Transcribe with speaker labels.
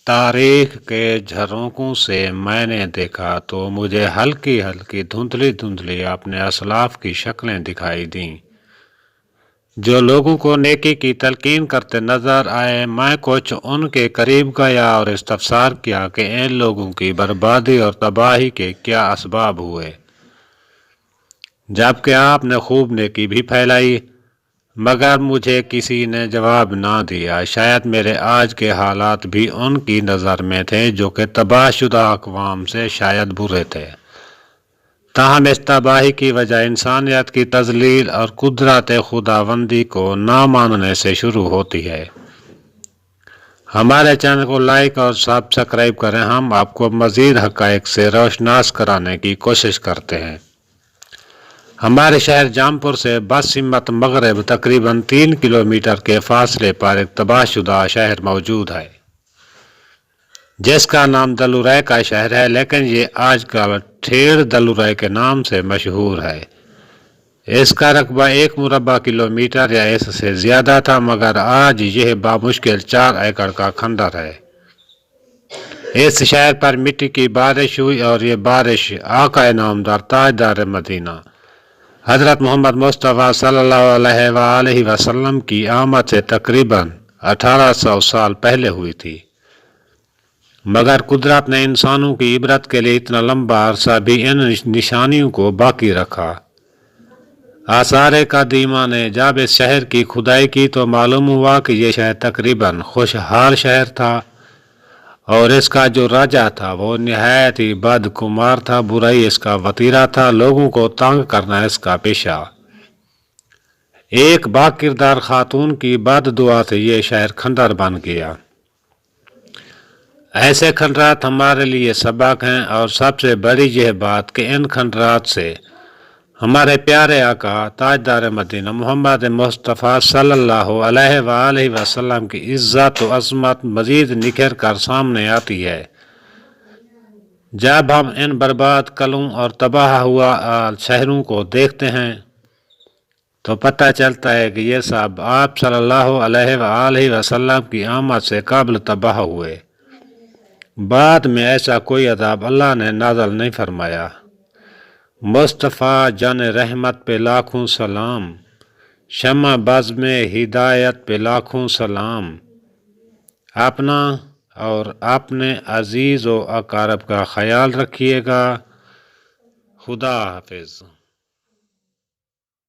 Speaker 1: تاریخ کے جھروکوں سے میں نے دیکھا تو مجھے ہلکی ہلکی دھندلی اپنے اسلاف کی شکلیں دکھائی دیں جو لوگوں کو نیکی کی تلقین کرتے نظر آئے۔ میں کچھ ان کے قریب گیا اور استفسار کیا کہ ان لوگوں کی بربادی اور تباہی کے کیا اسباب ہوئے، جبکہ آپ نے خوب نیکی بھی پھیلائی، مگر مجھے کسی نے جواب نہ دیا۔ شاید میرے آج کے حالات بھی ان کی نظر میں تھے جو کہ تباہ شدہ اقوام سے شاید برے تھے، تاہم اس تباہی کی وجہ انسانیت کی تذلیل اور قدرت خداوندی کو نہ ماننے سے شروع ہوتی ہے۔ ہمارے چینل کو لائک اور سبسکرائب کریں، ہم آپ کو مزید حقائق سے روشناس کرانے کی کوشش کرتے ہیں۔ ہمارے شہر جامپور سے بس سمت مغرب تقریباً 3 کلومیٹر کے فاصلے پر ایک تباہ شدہ شہر موجود ہے جس کا نام دلورے کا شہر ہے، لیکن یہ آج کل ٹھیڑ دلورے کے نام سے مشہور ہے۔ اس کا رقبہ 1 مربع کلومیٹر یا اس سے زیادہ تھا، مگر آج یہ بامشکل 4 ایکڑ کا کھنڈر ہے۔ اس شہر پر مٹی کی بارش ہوئی اور یہ بارش آقا نامدار تاجدار مدینہ حضرت محمد مصطفیٰ صلی اللہ علیہ وآلہ وسلم کی آمد سے تقریباً 1800 سال پہلے ہوئی تھی، مگر قدرت نے انسانوں کی عبرت کے لیے اتنا لمبا عرصہ بھی ان نشانیوں کو باقی رکھا۔ آثار قدیمہ نے جب اس شہر کی کھدائی کی تو معلوم ہوا کہ یہ شہر تقریباً خوشحال شہر تھا اور اس کا جو راجا تھا وہ نہایت ہی بدکمار تھا، برائی اس کا وتیرہ تھا، لوگوں کو تنگ کرنا اس کا پیشہ۔ ایک با کردار خاتون کی بد دعا سے یہ شہر کھنڈر بن گیا۔ ایسے کھنڈرات ہمارے لیے سبق ہیں، اور سب سے بڑی یہ بات کہ ان کھنڈرات سے ہمارے پیارے آقا تاجدار مدینہ محمد مصطفیٰ صلی اللہ علیہ وآلہ وسلم کی عزت و عظمت مزید نکھر کر سامنے آتی ہے۔ جب ہم ان برباد قلعوں اور تباہ ہوا شہروں کو دیکھتے ہیں تو پتہ چلتا ہے کہ یہ سب آپ صلی اللہ علیہ وآلہ وسلم کی آمد سے قبل تباہ ہوئے۔ بعد میں ایسا کوئی عذاب اللہ نے نازل نہیں فرمایا۔ مصطفیٰ جان رحمت پہ لاکھوں سلام، شمع بزم ہدایت پہ لاکھوں سلام، اپنا اور اپنے عزیز و اقارب کا خیال رکھیے گا۔ خدا حافظ۔